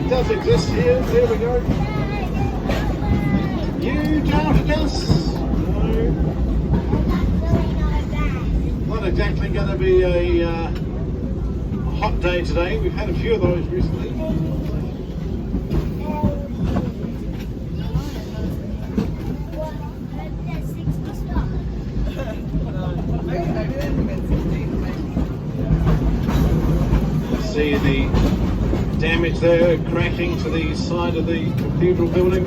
Does exist here. There we go. You doubted us. No. Not exactly going to be a hot day today. We've had a few of those recently. See the damage there, cracking to the side of the cathedral building.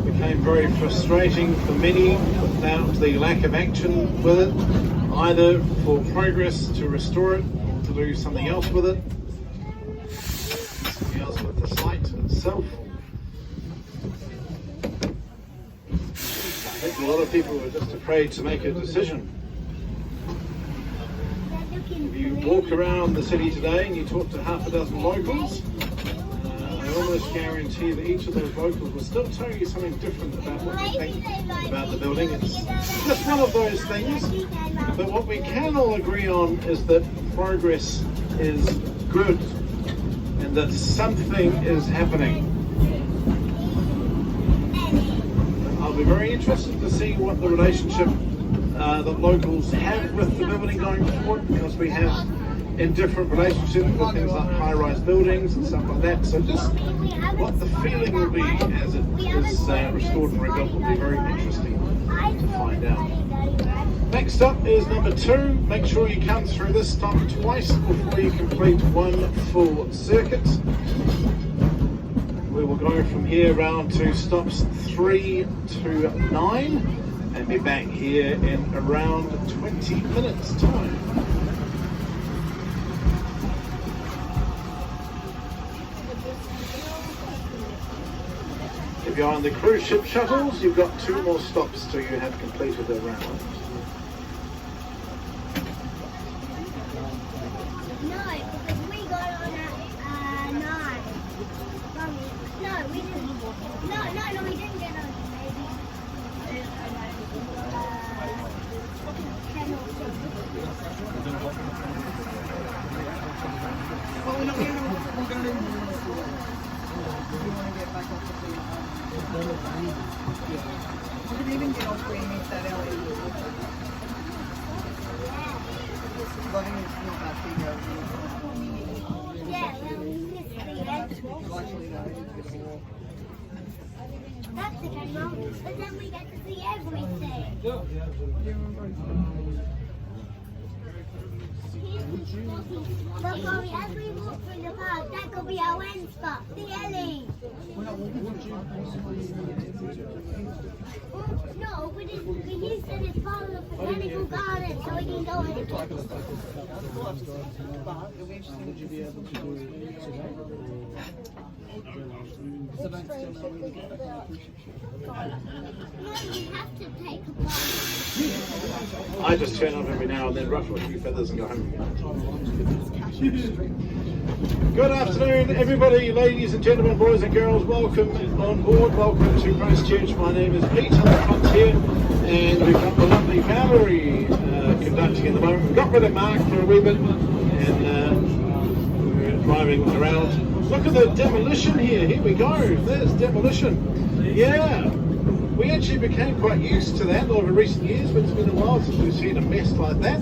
Became very frustrating for many without the lack of action with it, either for progress to restore it, to do something else with it, something else with the site itself. I think a lot of people were just afraid to make a decision. If you walk around the city today and you talk to half a dozen locals, I almost guarantee that each of those locals will still tell you something different about what they think about the building. It's just one of those things, but what we can all agree on is that progress is good and that something is happening. I'll be very interested to see what the relationship that locals have with the building going forward, because we have in different relationships with things like high-rise buildings and stuff like that. So just what the feeling will be as it is restored and rebuilt will be very interesting to find out. Next up is number 2. Make sure you come through this stop twice before you complete one full circuit. We will go from here round to stops 3 to 9. And be back here in around 20 minutes time. If you're on the cruise ship shuttles, you've got 2 more stops till you have completed the round. No, because we got on at 9. No, we didn't. No, we didn't get on. Well, we're not going to do it. We want to get back off the You can even get off where you meet that alley. I think it's not that big over here. Yeah, we missed the edge. Actually, no, it's a wall. That's the camera, but then we get to see everything. Look, Mommy, as we walk through the park, that could be our end spot, the alley. No, but you said it's part of the botanical garden, so we can go in. It'll be interesting. Would you be able to do it today? No, you have to take a bite. I just turn up every now and then, ruffle a few feathers and go home again. Good afternoon everybody, ladies and gentlemen, boys and girls, welcome on board, welcome to Christchurch. My name is Pete on the front here, and we've got the lovely Valerie conducting in the moment. We've got rid of Mark for a wee bit, and we're driving around Look at the demolition here. Here we go. There's demolition. Yeah. We actually became quite used to that over recent years, but it's been a while since we've seen a mess like that.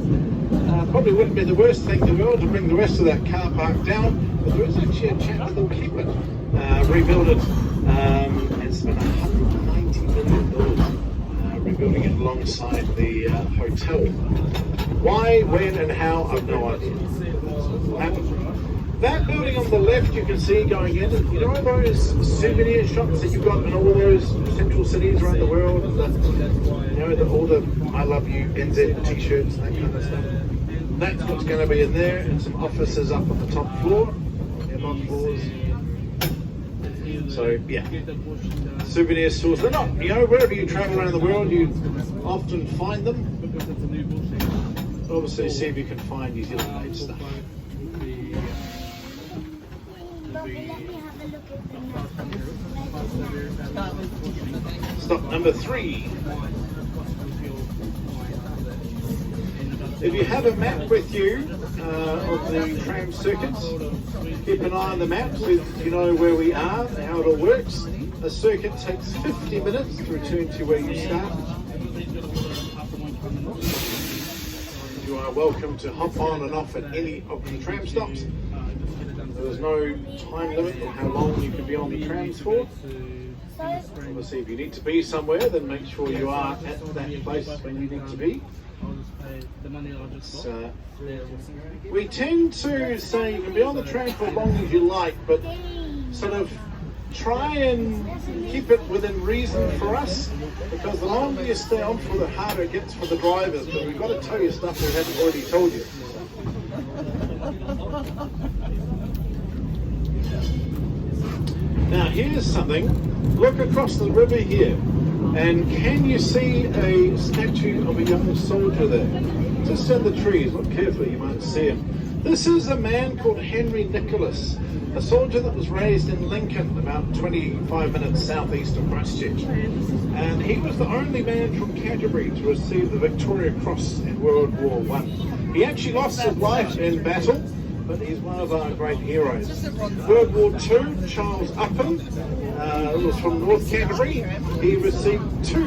Probably wouldn't be the worst thing in the world to bring the rest of that car park down, but there is actually a chap that will keep it, rebuild it. It's been $190 million rebuilding it alongside the hotel. Why, when, and how, I've no idea. That building on the left you can see going in, you know those souvenir shops that you've got in all those central cities around the world, all the I love you NZ t-shirts, that kind of stuff. That's what's going to be in there, and some offices up on the top floor, above floors. So yeah, souvenir stores. They're not, wherever you travel around the world, you often find them. Obviously, see if you can find New Zealand made stuff. Stop number 3. If you have a map with you of the tram circuits, keep an eye on the map so you know where we are and how it all works. A circuit takes 50 minutes to return to where you started. You are welcome to hop on and off at any of the tram stops. There's no time limit on how long you can be on the trams for. Obviously, if you need to be somewhere, then make sure you are at that place when you need to be. We tend to say you can be on the tram for as long as you like, but sort of try and keep it within reason for us, because the longer you stay on for, the harder it gets for the drivers, because we've got to tell you stuff we haven't already told you. Now here's something, look across the river here, and can you see a statue of a young soldier there? Just in the trees, look carefully, you might see him. This is a man called Henry Nicholas, a soldier that was raised in Lincoln, about 25 minutes southeast of Christchurch. And he was the only man from Canterbury to receive the Victoria Cross in World War I. He actually lost his life in battle, but he's one of our great heroes. World War II, Charles Upham, was from North Canterbury. He received 2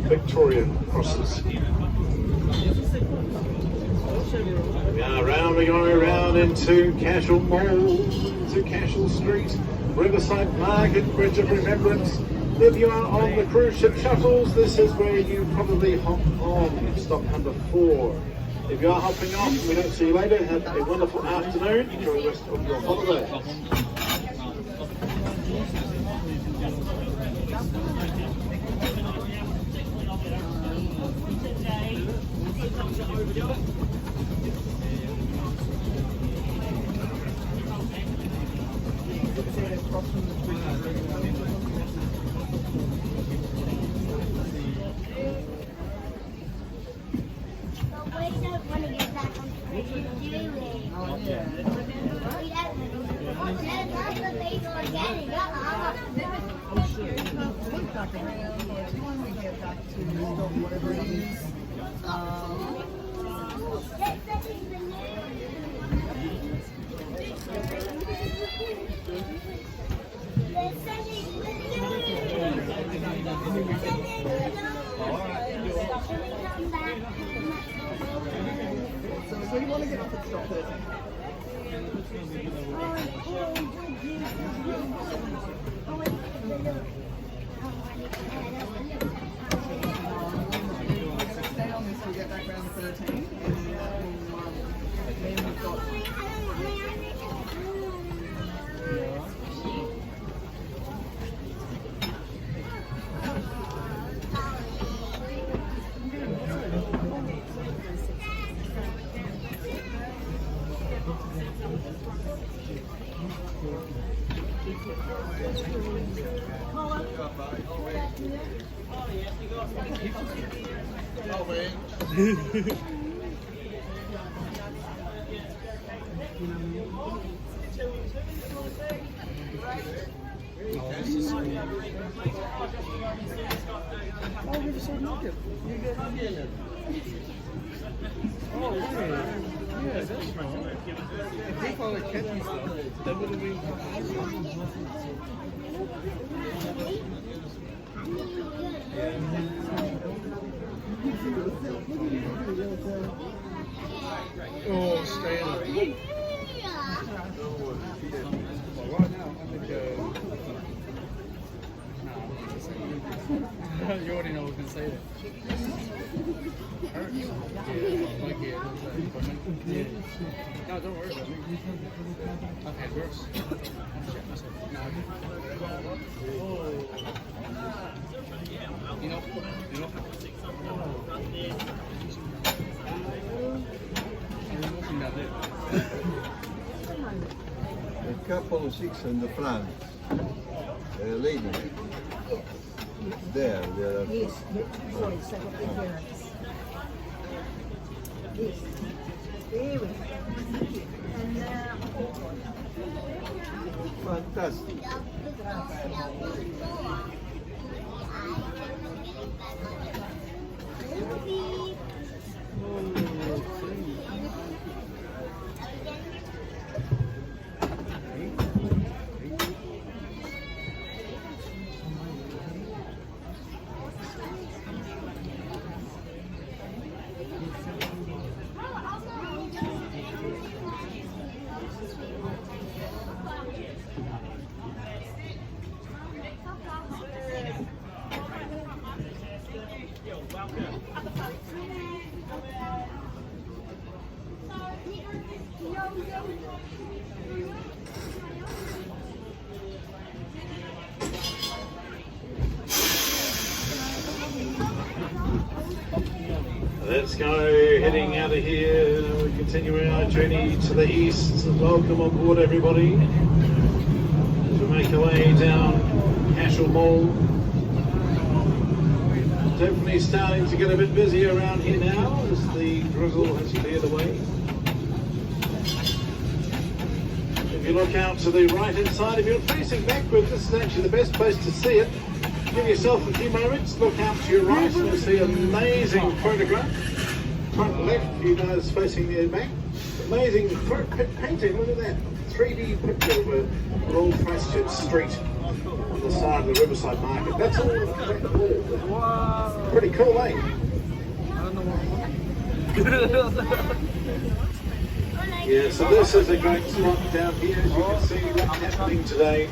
Victoria Crosses. Round we go, round into Cashel Mall, to Cashel Street, Riverside Market, Bridge of Remembrance. If you are on the cruise ship shuttles, this is where you probably hop on, stop number 4. If you are hopping off and we don't see you later, have a wonderful afternoon. Enjoy the rest of your holiday. So you want to get off at stop 30? Stay on this, we'll get back round 13. And then we've got... Oh, Riverside Market. Oh, yeah. Yeah, that's right. If they call it catchy stuff, that would have been. Oh, straight up. Well, right now, I think, you already know who's going to say that. Hurts. Yeah, like, yeah. No, don't worry about me. I've had worse. Oh. You know. A couple six in the front. Lady. There are. Yes, sorry, second appearance. Yes. Very good. And Fantastic. Let's go, heading out of here. We continue our journey to the east. Welcome on board, everybody. As we make our way down Cashel Mall. Definitely starting to get a bit busy around here now as the drizzle has cleared away. If you look out to the right hand side, if you're facing backwards, this is actually the best place to see it. Give yourself a few moments, look out to your right and you'll see an amazing photograph. Front left, you guys facing the back. Amazing painting, look at that. 3D picture of an old Christchurch street on the side of the Riverside Market. That's all that wall. Wow. Pretty cool, eh? I don't know what. Yeah, so this is a great spot down here. As you can see what's happening today.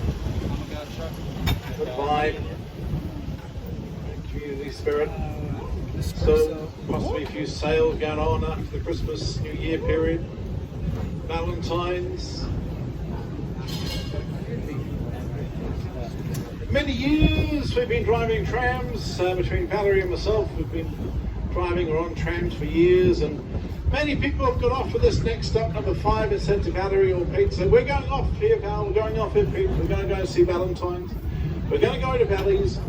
Good vibe. Community spirit. So possibly a few sales going on after the Christmas New Year period. Valentine's. Many years we've been driving trams between Valerie and myself. We've been driving or on trams for years, and many people have got off for this next stop, number 5, and said to Valerie or Pete, so we're going off here, Val, we're going off here, Pete, we're going to go see Valentine's. We're going to go to Valleys,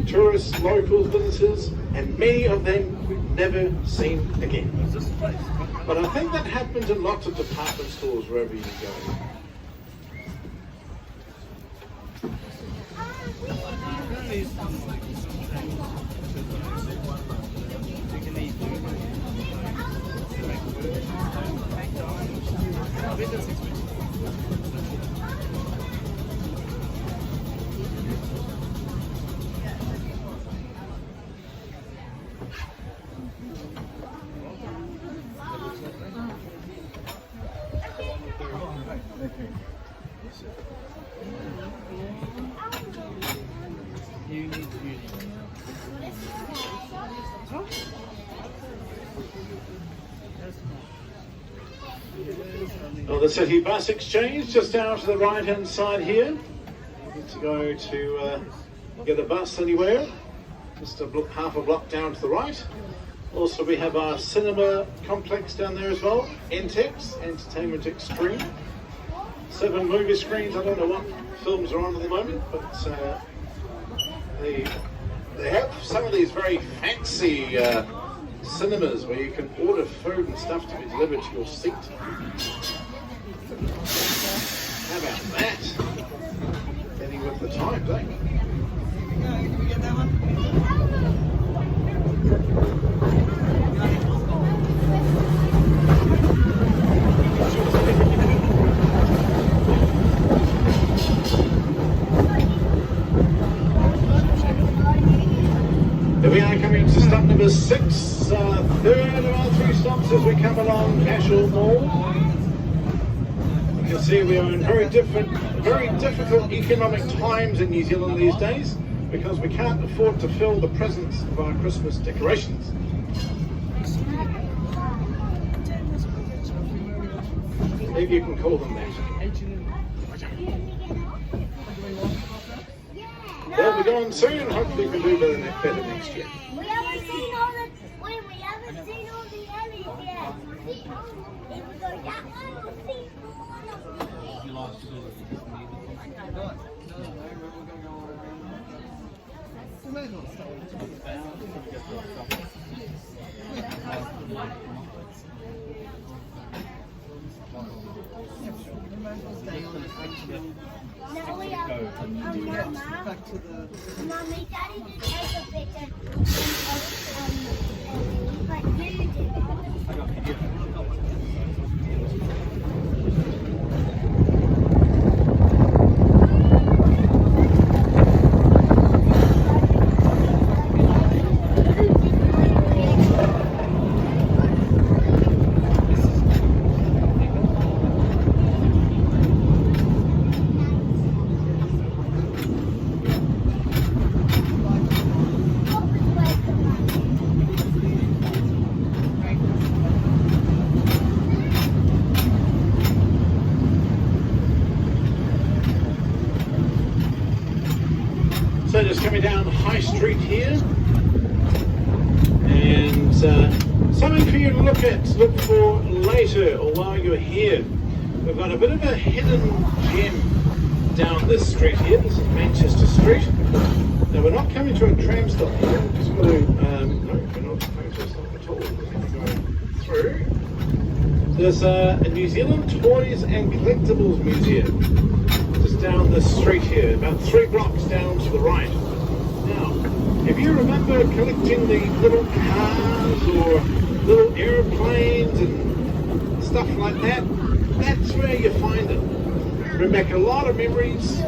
tourists, locals, visitors, and many of them we've never seen again. But I think that happens in lots of department stores wherever you go. Well, the City Bus Exchange just down to the right hand side here. Need to go to get a bus anywhere. Just half a block down to the right. Also we have our cinema complex down there as well. NTEX, Entertainment Extreme. 7 movie screens. I don't know what films are on at the moment, but they have some of these very fancy cinemas where you can order food and stuff to be delivered to your seat. How about that? Getting with the times, eh? Here we are coming to stop number 6, third of our 3 stops as we come along Casual Mall. You can see we are in very difficult economic times in New Zealand these days because we can't afford to fill the presents of our Christmas decorations. If you can call them that. Well, we're going soon. Hopefully we can do better next year. We haven't seen all the areas yet. If we go that way, we'll see all of Now we have Mommy, Daddy did take a picture but you did. So just coming down High Street here, and something for you to look for later or while you're here. We've got a bit of a hidden gem down this street here. This is Manchester Street. Now we're not coming to a tram stop here. We're just going to, no, we're not coming to a stop at all. We're going to go through. There's a New Zealand Toys and Collectibles Museum. Down this street here, about 3 blocks down to the right. Now, if you remember collecting the little cars or little airplanes and stuff like that, that's where you find it. Bring back a lot of memories.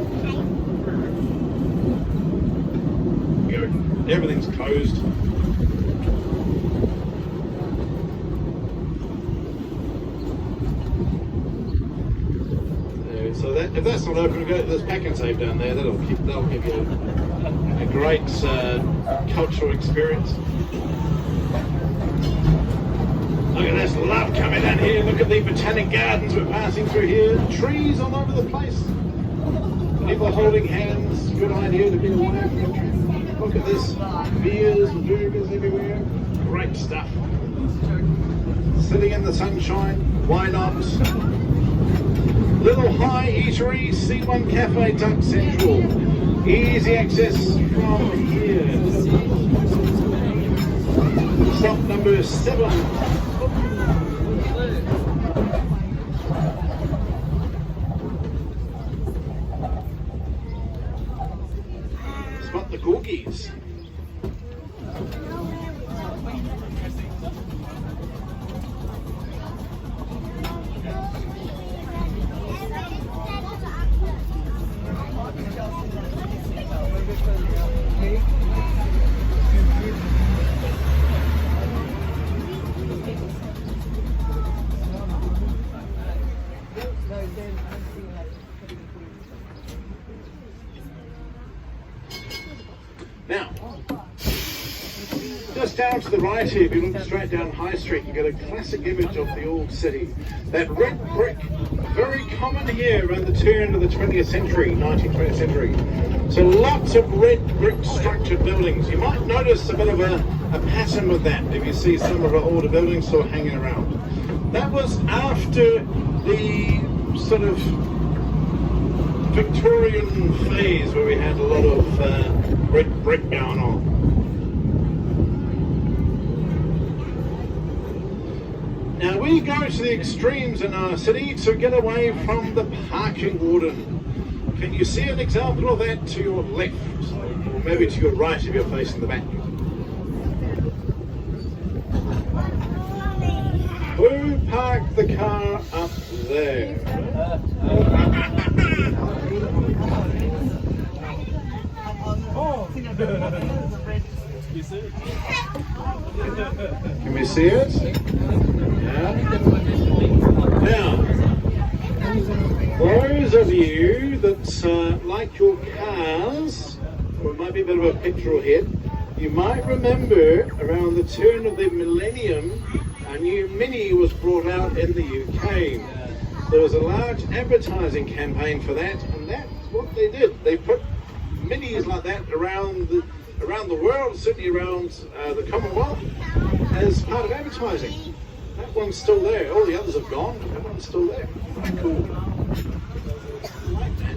Everything's closed. So that, if that's not open, there's Pack and Save down there. That'll give you a great cultural experience. Look at this love coming down here. Look at the botanic gardens we're passing through here. Trees all over the place. People holding hands. Good idea to be away from the tree. Look at this. Beers and burgers everywhere. Great stuff. Sitting in the sunshine. Why not? Little High Eatery, C1 Cafe, Duck Central. Easy access from here. Stop number 7. Spot the corgis. Now, just down to the right here, if you look straight down High Street, you get a classic image of the old city. That red brick, very common here around the turn of the 20th century, 19th, 20th century. So lots of red brick structured buildings. You might notice a bit of a pattern with that if you see some of our older buildings sort of hanging around. That was after the sort of Victorian phase where we had a lot of red brick going on. Now we go to the extremes in our city to get away from the parking warden. Can you see an example of that to your left? maybe to your right if you're facing the back. Who parked the car up there? Can we see it? Yeah. Now, those of you that like your cars, or it might be a bit of a petrol head, you might remember around the turn of the millennium, a new Mini was brought out in the UK. There was a large advertising campaign for that, and that's what they did. They put Minis like that around the world, certainly around the Commonwealth, as part of advertising. That one's still there. All the others have gone, but that one's still there. Quite cool. I like that.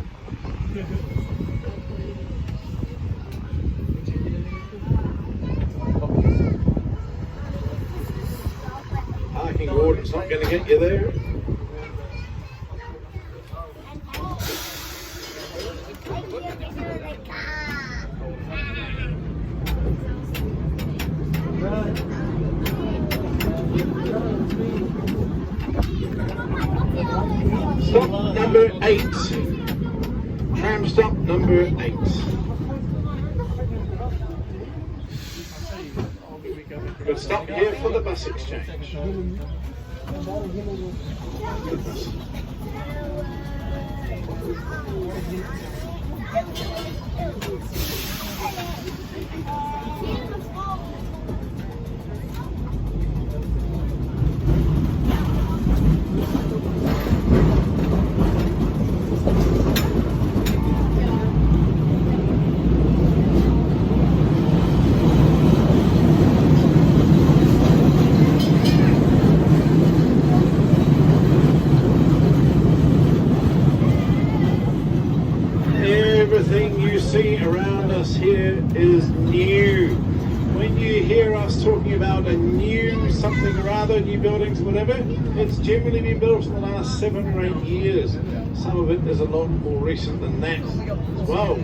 Parking order's not going to get you there. Stop number 8. Tram stop number 8. We'll stop here for the bus exchange. Everything you see around us here is new. When you hear us talking about a new something or other, new buildings, whatever, it's generally been built in the last 7 or 8 years. Some of it is a lot more recent than that as well.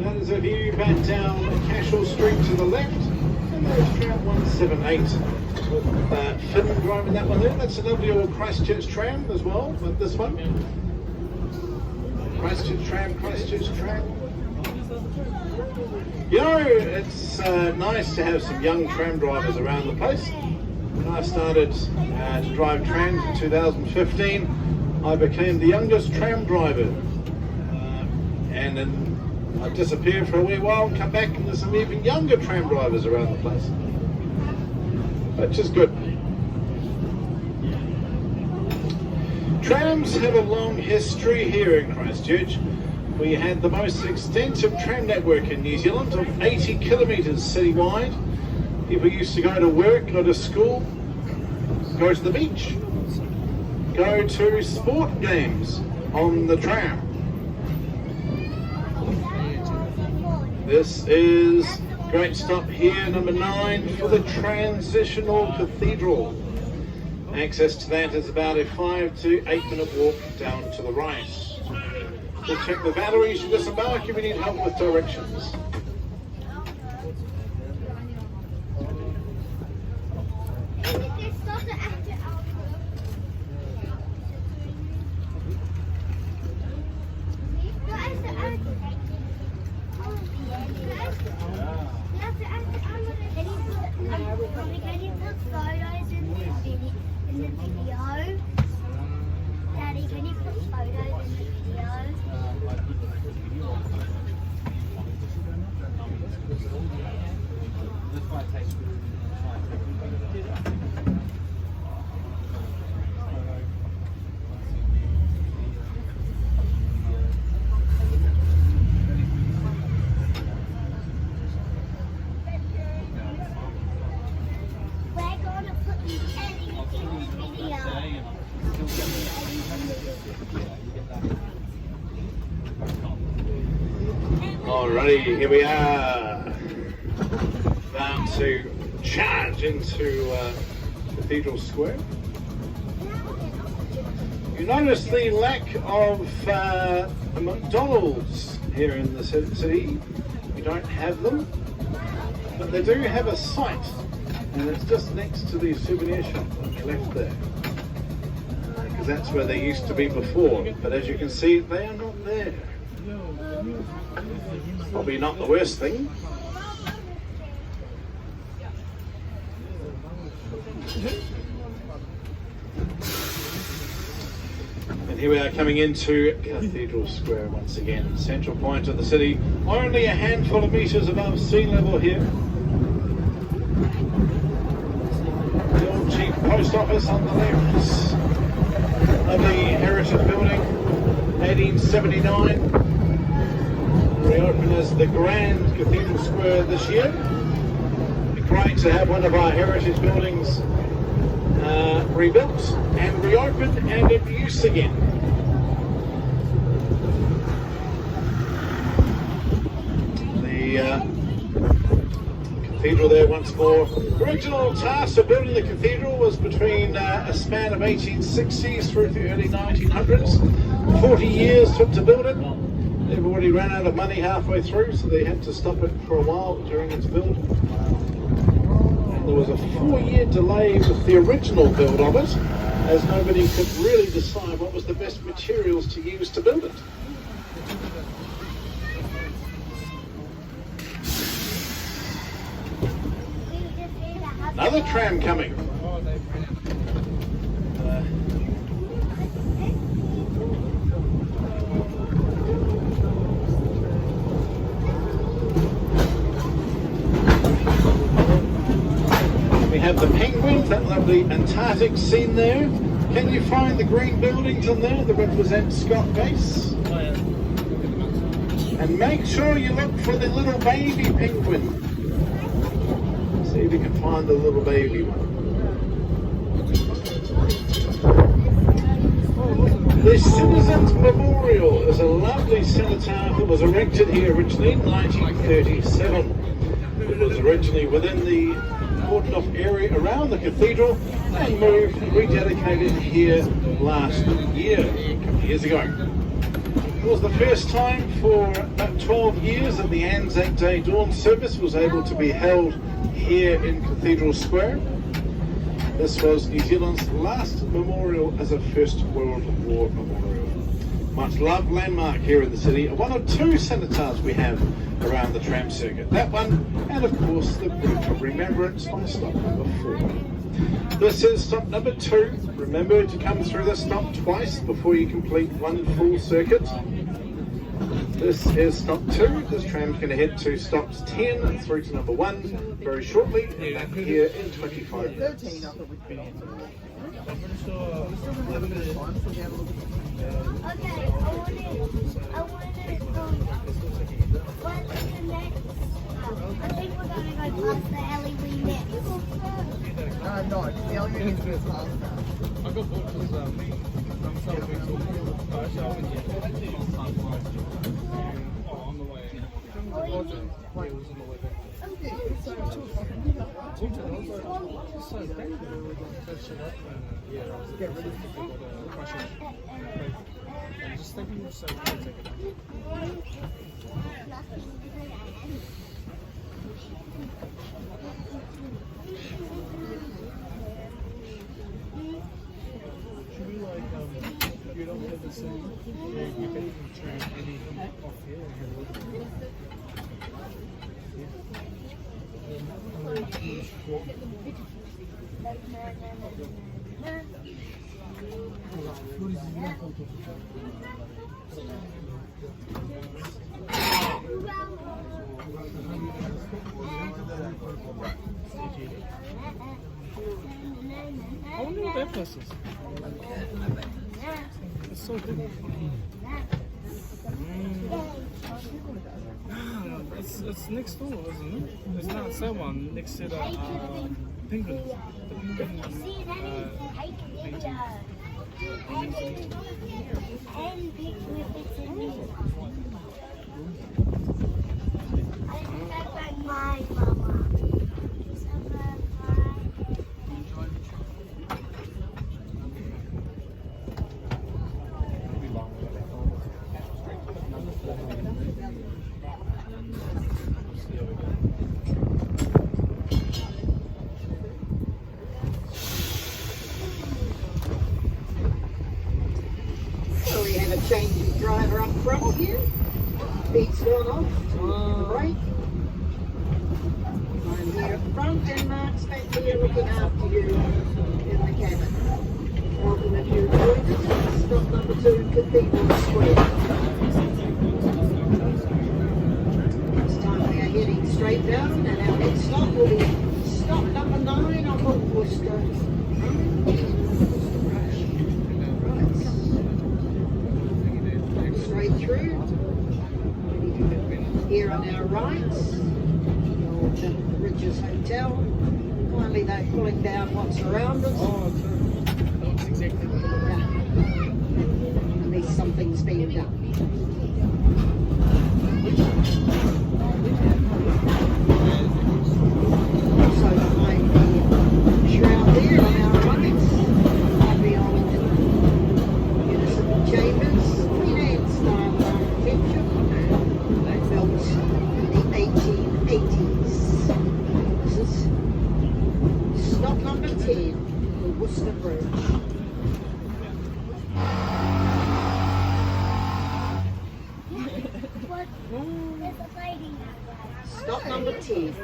That is a view back down Cashel Street to the left, and there's Tram 178. Finn driving that one there. That's a lovely old Christchurch tram as well, but this one. Christchurch tram, Christchurch tram. You know, it's nice to have some young tram drivers around the place. When I started to drive trams in 2015, I became the youngest tram driver. And then I disappeared for a wee while and come back, and there's some even younger tram drivers around the place. Which is good. Trams have a long history here in Christchurch. We had the most extensive tram network in New Zealand of 80 kilometres citywide. People used to go to work, go to school, go to the beach, go to sport games on the tram. This is great stop here, number 9, for the transitional cathedral. Access to that is about a 5 to 8 minute walk down to the right. We'll check the batteries to disembark if you need help with directions. Can you put photos in the video? Daddy, can you put photos in the video? Alrighty, here we are. About to charge into Cathedral Square. You notice the lack of McDonald's here in the city. you don't have them, but they do have a site, and it's just next to the souvenir shop on the left there, because that's where they used to be before. But as you can see, they are not there. Probably not the worst thing. And here we are coming into Cathedral Square once again, central point of the city, only a handful of metres above sea level here. The old cheap post office on the left of the Heritage Building, 1879. Reopened as the Grand Cathedral Square this year. It'd be great to have one of our heritage buildings rebuilt and reopened and in use again. The cathedral there once more. The original task of building the cathedral was between a span of 1860s through the early 1900s. 40 years took to build it. They've already run out of money halfway through, so they had to stop it for a while during its build. And there was a 4-year delay with the original build of it, as nobody could really decide what was the best materials to use to build it. Another tram coming. We have the penguins, that lovely Antarctic scene there. Can you find the green buildings on there that represent Scott Base? And make sure you look for the little baby penguin. See if you can find the little baby one. The Citizens Memorial is a lovely cenotaph that was erected here originally in 1937. It was originally within the cordoned off area around the cathedral and moved and rededicated here last year, a couple of years ago. It was the first time for about 12 years that the Anzac Day dawn service was able to be held here in Cathedral Square. This was New Zealand's last memorial as a First World War memorial. Much loved landmark here in the city, one of 2 cenotaphs we have around the tram circuit. That one, and of course the Bridge of Remembrance by stop number 4. This is stop number 2. Remember to come through this stop twice before you complete one full circuit. This is stop 2. This tram's going to head to stops 10 through to number 1 very shortly, and back here in 25 minutes. Okay, I want to what's the next? I think we're going to go past the alley we met. No, the alley is past that. I got booked because I'm celebrating on the way. It was on the way back. So yeah, I was get rid of I'm just thinking of something to take it out. Should we you don't have the same, you can even try any off here and have a look. I wonder what that place is. It's so good. It's next door, isn't it? It's not that one next to the penguin. The penguin. And pick with its in me. I think that's like my mama. right. I'm here at the front and Mark's back here looking after you in the cabin. Welcome if you're joined us. Stop number 2, Cathedral Square. This time we are heading straight down and our next stop will be stop number 9 on Worcester. Right. Straight through. Here on our right, the old Ridges Hotel. Finally they're pulling down what's around us. At least something's being done. Also behind the shroud there on our right, the old municipal chambers, Queen Anne style architecture, built in the 1880s. This is stop number 10, the Worcester Bridge. Stop number 10.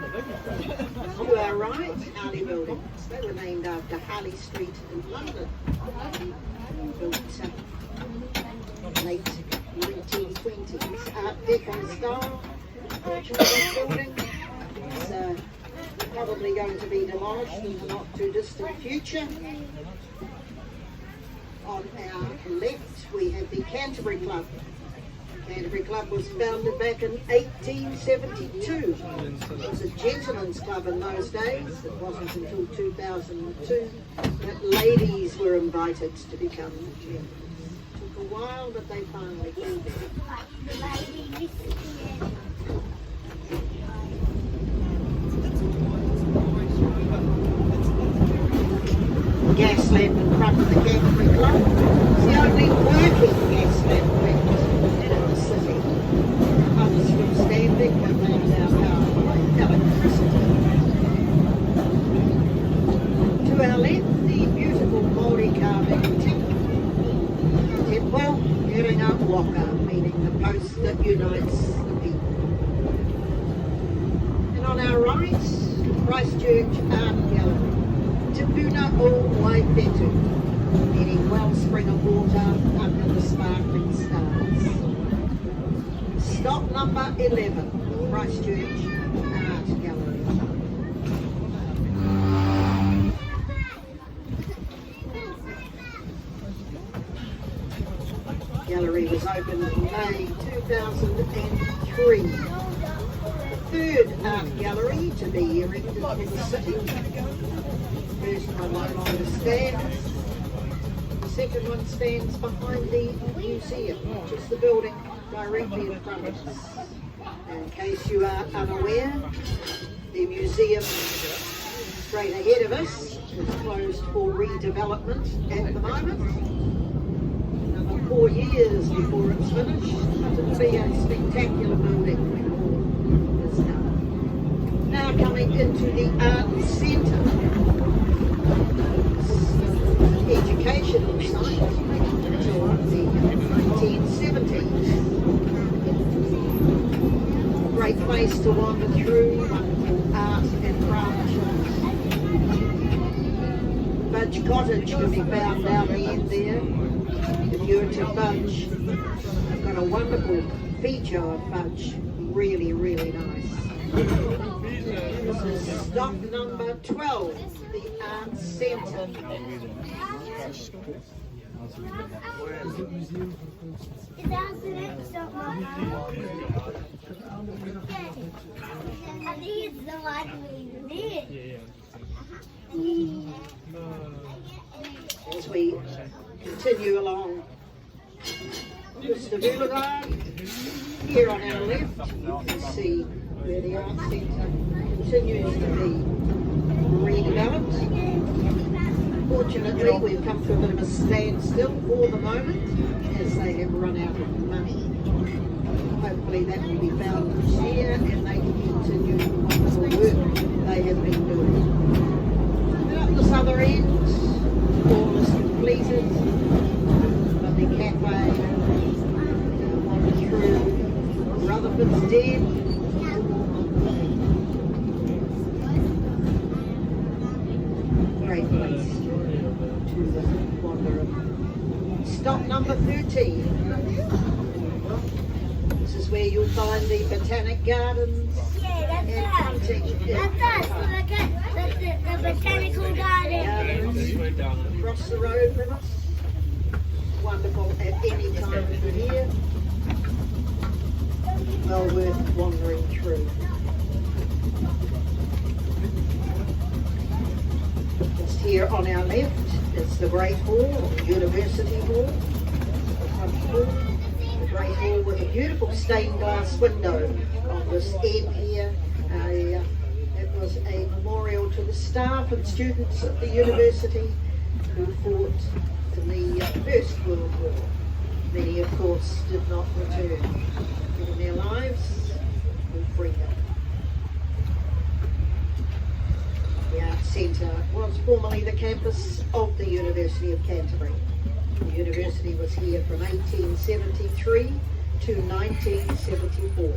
To our right, Hagley buildings. They were named after Hagley Street in London. Built late 1920s. Art Deco style. Portuguese building. It's probably going to be demolished in the not too distant future. On our left, we have the Canterbury Club. Canterbury Club was founded back in 1872. It was a gentleman's club in those days. It wasn't until 2002 that ladies were invited to become members. It took a while, but they finally came there. Gas lamp in front of the Canterbury Club. It's the only working gas lamp in the city. Others still standing, but they are now powered by electricity. To our left, the beautiful Māori carving temple, getting up waka, meaning the post that unites the people. And on our right, Christchurch Art Gallery. Tupuna o Waipetu, meaning wellspring of water under the sparkling stars. Stop number 11, Christchurch Art Gallery. Gallery was opened in May 2003. The third art gallery to be erected in the city. First one no longer stands. The second one stands behind the museum, which is the building directly in front of us. And in case you are unaware, the museum straight ahead of us is closed for redevelopment at the moment. Another 4 years before it's finished, but it'll be a spectacular building when all is done. Now coming into the art centre. Educational site until the 1970s. Great place to wander through, wonderful art and craft shops. Budge Cottage can be found down the end there. If you're to Budge, I've got a wonderful feature of Budge. Really, really nice. This is stop number 12, the Art Centre. Is that the next stop, Mama? I think it's the one we did. As we continue along Worcester Boulevard, here on our left, you can see where the Art Centre continues to be redeveloped. Fortunately, we've come to a bit of a standstill for the moment as they have run out of money. Hopefully that will be found this year and they can continue the wonderful work they have been doing. And up this other end, all is completed. Lovely cafe, wander through Rutherford's Den, number 13. This is where you'll find the botanic gardens. Yeah, that's and us. hunting. That's us. Look at the botanical garden. Gardens across the road from us. Wonderful at any time of the year. Well worth wandering through. Just here on our left is the Great Hall, or University Hall. The front hall. The Great Hall with a beautiful stained glass window on this end here. It was a memorial to the staff and students of the university who fought in the First World War. Many, of course, did not return, giving their lives for freedom. The Arts Centre was formerly the campus of the University of Canterbury. The university was here from 1873 to 1974.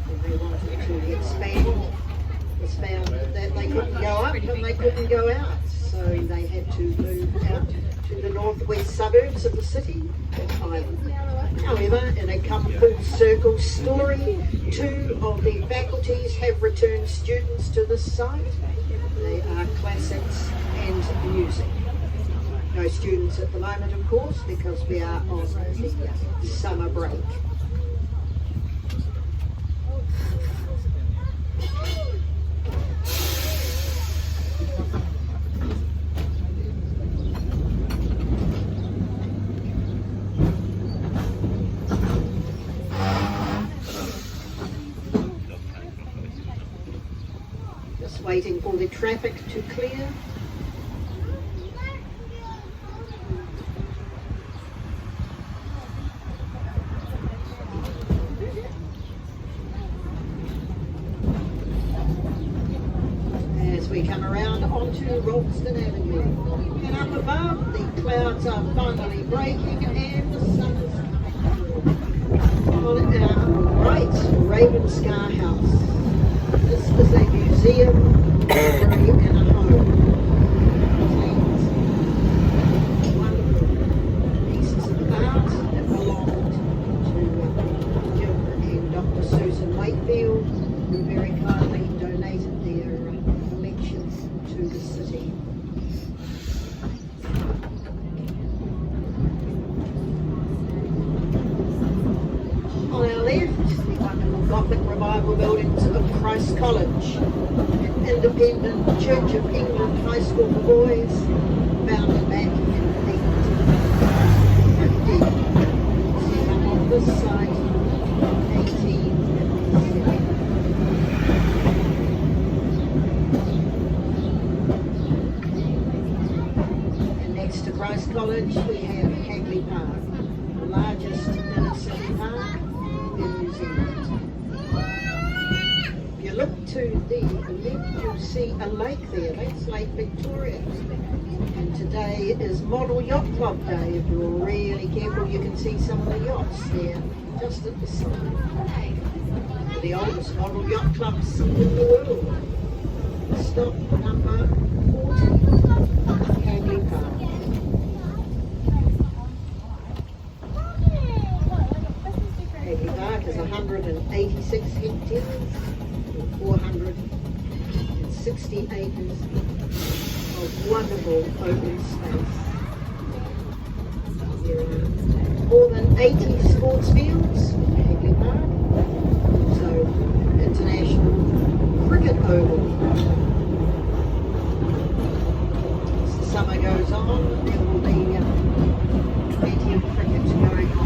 When they wanted to expand, it was found that they couldn't go up and they couldn't go out. So they had to move out to the northwest suburbs of the city of Highland. However, in a come full circle story, 2 of the faculties have returned students to this site. They are classics and music. No students at the moment, of course, because we are on the summer break. Just waiting for the traffic to clear. We come around onto Roxton Avenue, and up above the clouds are finally breaking and the sun is on our right, Raven Scar House. This is a museum, library and a home. It wonderful pieces of art that belonged to Jim and Dr. Susan Wakefield, who very kindly donated their to the city. On our left, the wonderful Gothic revival buildings of Christ College, an independent Church of England high school for boys, founded back in 1850. Set up on this site in 1857. Next to Christ College, we have Hagley Park, the largest inner city park in New Zealand. If you look to the left, you'll see a lake there. That's Lake Victoria. And today is Model Yacht Club Day. If you're really careful, you can see some of the yachts there, just at the side. The oldest model yacht clubs in the world. Stop number 40, Hagley Park. Hagley Park is 186 hectares and 460 acres of wonderful open space. There are more than 80 sports fields at Hagley Park, also international cricket oval. As the summer goes on, there will be plenty of cricket going on.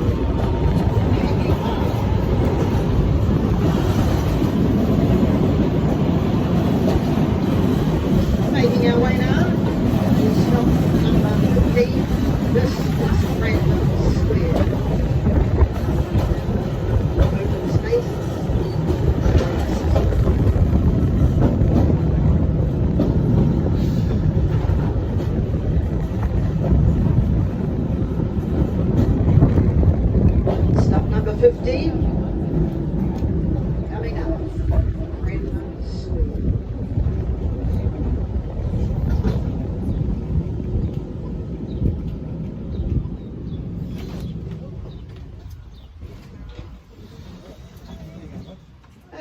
Making our way now to stop number 15. This is Tram Square. Open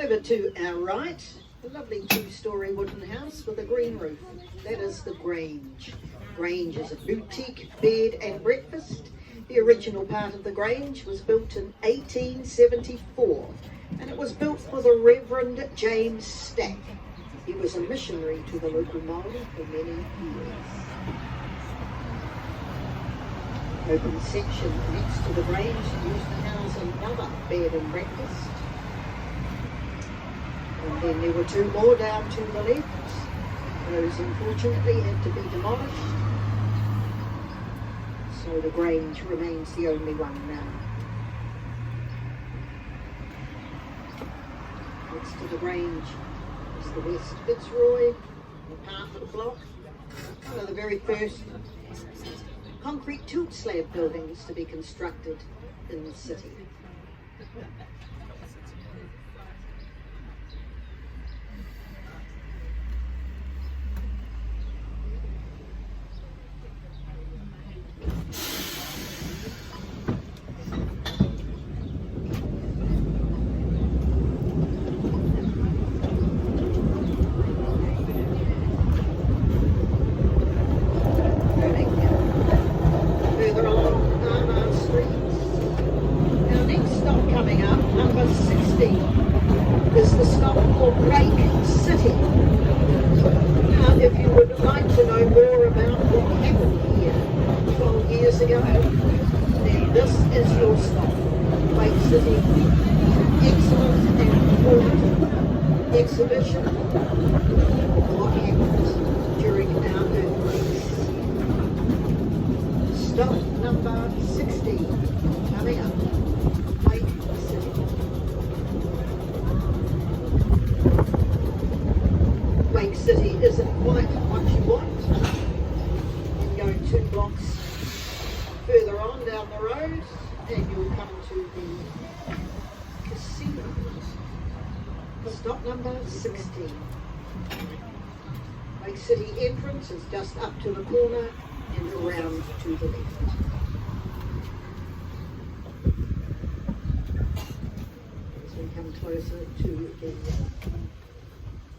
Over to our right, a lovely two-storey wooden house with a green roof. That is the Grange. Grange is a boutique bed and breakfast. The original part of the Grange was built in 1874, and it was built for the Reverend James Stack. He was a missionary to the local Māori for many years. Open section next to the Grange used to house another bed and breakfast. And then there were two more down to the left. Those unfortunately had to be demolished. So the Grange remains the only one now. Next to the Grange is the West Fitzroy apartment block. One of the very first concrete tilt slab buildings to be constructed in the city. Further along Armagh Street. Our next stop coming up, number 16, is the stop for Wake City. Now, if you would like to know more about what happened here 12 years ago, then this is your stop. Wake City, excellent and informative exhibition of what happened during our earthquakes. Stop number 16, coming up, Wake City. Wake City isn't quite what you want. You can go 2 blocks further on down the road and you'll come to the casino. Stop number 16. Wake City entrance is just up to the corner and around to the left. As we come closer to the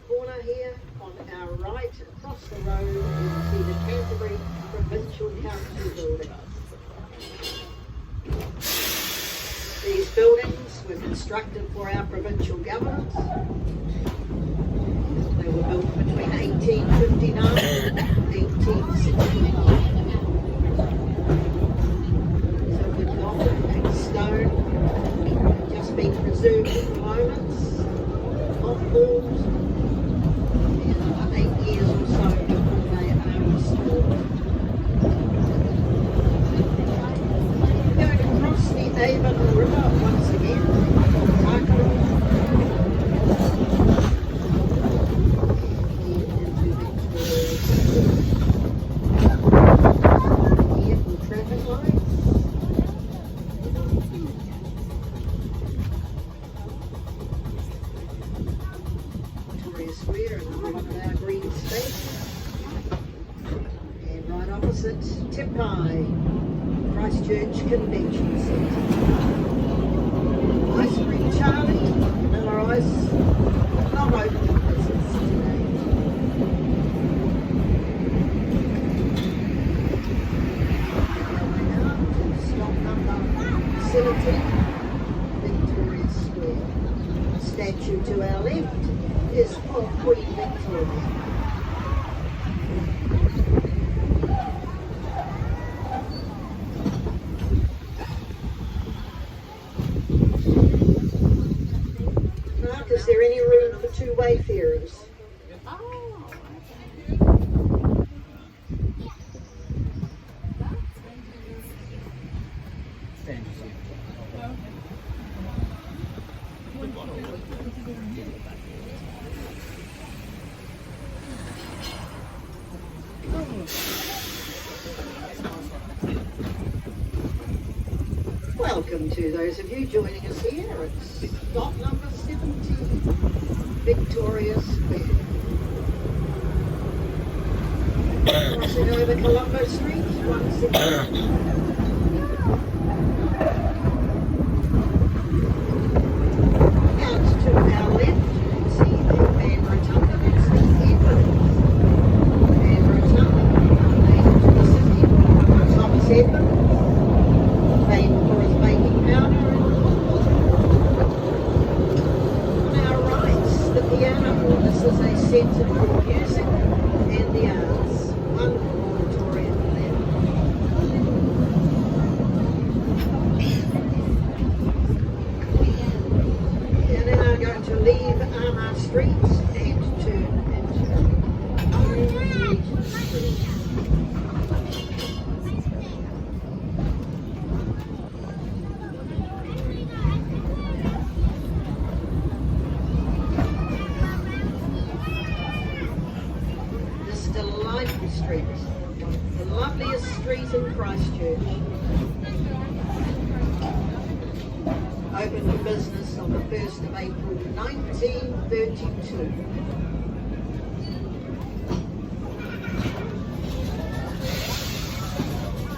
corner here, on our right, across the road, you can see the Canterbury Provincial Council building. These buildings were constructed for our provincial government. They were built between 1859 and 1869. So with Gothic and stone, just being preserved at the moment, mothballed, in about 8 years or so before they are restored. Going across the Avon River once again, traffic lights. Victoria Square, another one of our green spaces. And right opposite, Tipai, Christchurch Convention Centre. Ice Cream Charlie, Vanilla Ice, not open for business today. Stop number 17, Victoria Square. Statue to our left is of Queen Victoria. Mark, is there any room for 2 wayfarers? Welcome to those of you joining us here. It's stop number 17, Victoria Square. Crossing over Colombo Street once again. Out to our left piano hall. This is a centre for music and the arts. Wonderful auditorium there. And then I'm going to leave Armour Street and turn into Regent Street. This delightful street, the loveliest street in Christchurch. Opened for business on the 1st of April 1932.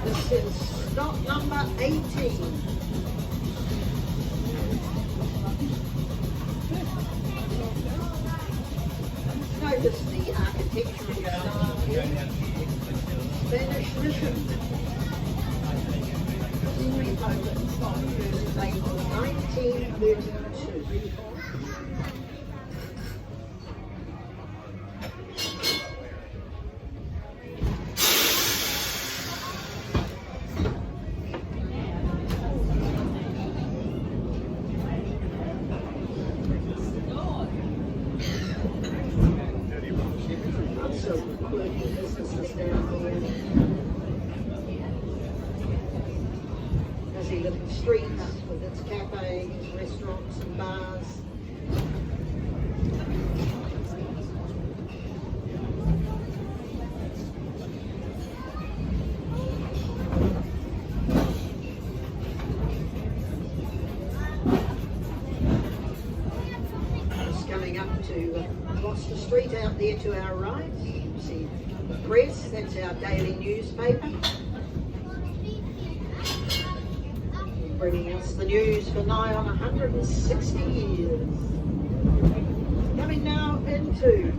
This is stop number 18. Notice the architectural style here. Spanish mission. Street opened on 1st of April 1932. Lots of quirky businesses down here. Busy little streets with its cafes, restaurants and bars. Just coming up to Gloucester Street out there to our right. You can see the press, that's our daily newspaper. Bringing us the news for nigh on 160 years. Coming now into